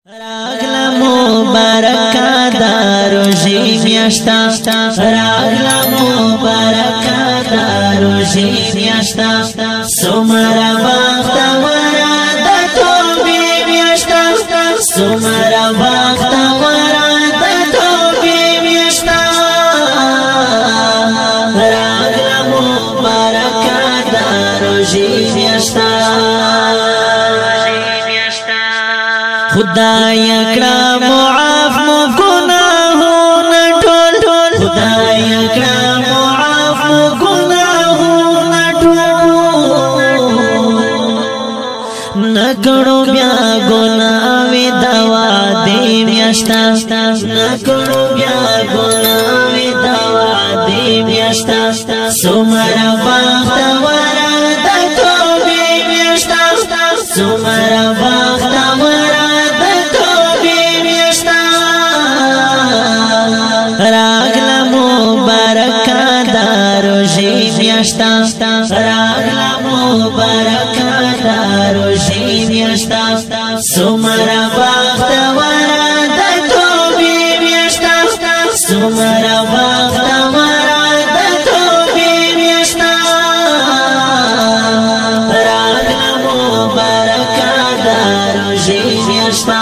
راغلا مبارکا دا روزی میاشتا راغلا مبارکا دا روزی میاشتا سمرا وقتا ورا دا توبی میاشتا سمرا وقتا ورا دا توبی میاشتا راغلا مبارکا دا روزی میاشتا خدای اکرام معاف مو گناہونا ٹول خدای اکرام معاف مو گناہونا ٹول نکڑو بیا گناہوی دوا دی میاشتا نکڑو بیا گناہوی دوا دی میاشتا سمرا وقت ورا دا توبی میاشتا سمرا وقت ورا راغلا مبارکا دا روزی میاشتا راغلا مبارکا دا روزی میاشتا سمرا وقت ورا دا توبی میاشتا سمرا وقت ورا دا توبی میاشتا راغلا مبارکا دا روزی میاشتا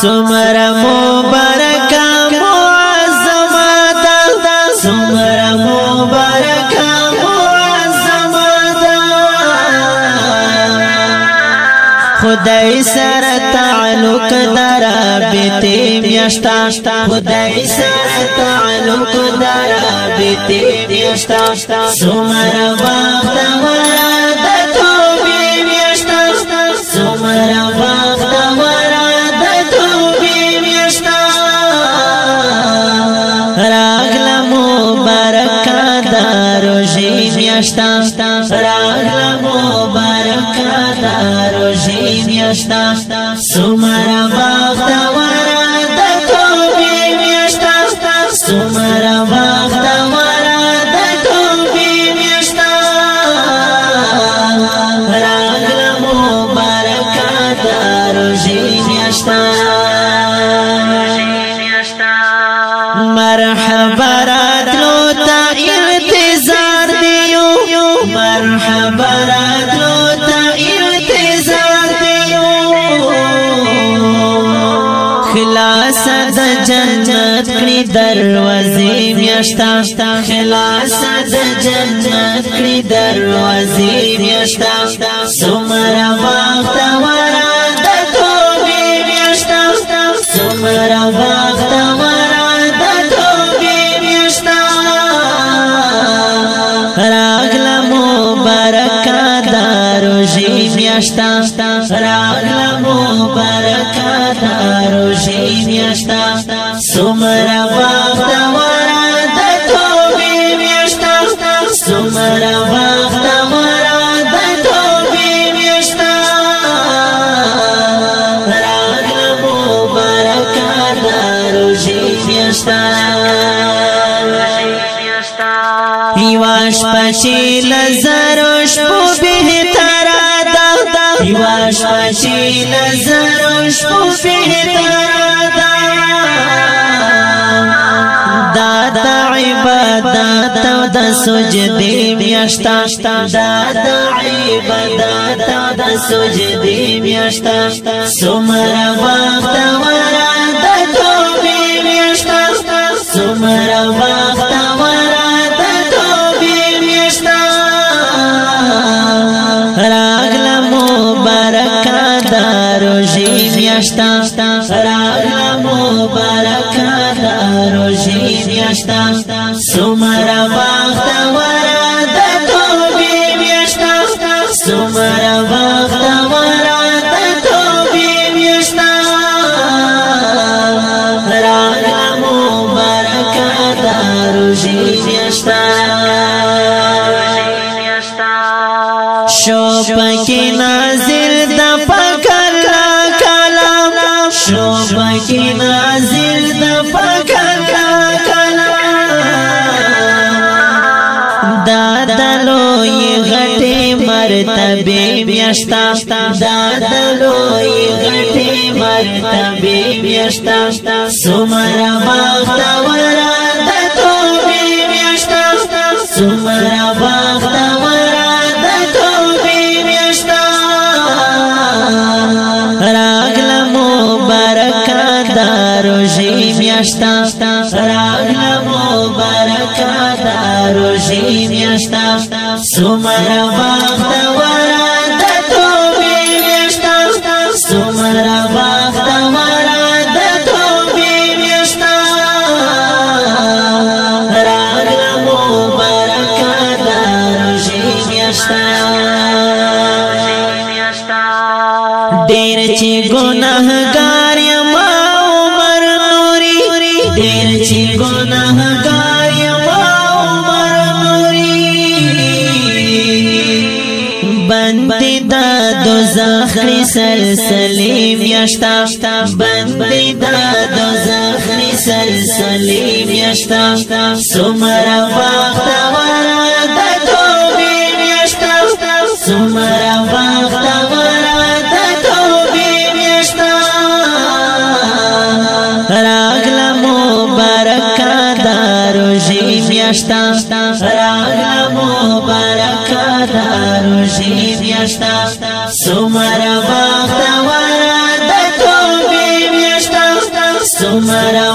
سمرا مبارکا معظمتا سمرا مبارکا معظمتا خدای سر تعلق درابطی میاشتا خدای سر تعلق درابطی میاشتا سمرا وقت ورا دا توبی میاشتا سمرا وقت ورا راغلا مبارکا دا روزی میاشتا راغلا مبارکا دا روزی میاشتا سمرا وقت ورا دا توبی میاشتا سمرا وقت ورا دا توبی میاشتا راغلا مبارکا دا روزی میاشتا مرحبا راتلو تا انتظار دیو مرحبا راتلو تا انتظار دیو خلاص دا جنت کری دروازی میاشتا خلاص دا جنت کری دروازی میاشتا سمرا وقت ورا دا توبی میاشتا سمرا وقت ورا راغلا مبارکا دا روزی میاشتا راغلا مبارکا دا روزی میاشتا سمرا وقت ورا دا توبی میاشتا سمرا وقت ورا دا توبی میاشتا راغلا مبارکا دا روزی میاشتا یواش پچی لزروش پو بہترا دا یواش پچی لزروش پو بہترا دا عبادت دا سجدی میاشتا دا عبادت دا سجدی میاشتا سمرا وقت ورا دا توبی میاشتا سمرا وقت ورا راغلا مبارکا دا روزی میاشتا راغلا مبارکا دا روزی میاشتا سمرا وقت ورا دا توبی میاشتا سمرا وقت ورا دا توبی میاشتا راغلا مبارکا دا روزی میاشتا شو پکی نازل دا پکلا کلام شو پکی نازل دا پکلا کلام دا دلوی غٹی مرتبه میاشتا دا دلوی غټی مرتبه میاشتا سمرا بختورا د توبې میاشتا سمرا بختورا د توبې میاشتا راغله مبارکه د روژې میاشتا راغله مبارکه د روژې میاشتا سمرا بختورا د توبې میاشتا سمرا بختورا د توبې میاشتا راغله مبارکه د روژې میاشتا ډېر چې ګناهګار یم عمر نوري ډېر چې ګناهګار یم عمر نوري بندي د دوزخ سلسلې میاشتا بندي د دوزخ سلسلې میاشتا سمرا بختورا د توبې میاشتا سمرا بختورا د توبې میاشتا راغله مبارکه د روژې میاشتا راغله مبارکه د روژې میاشتا سمرا بختورا د توبې میاشتا سمرا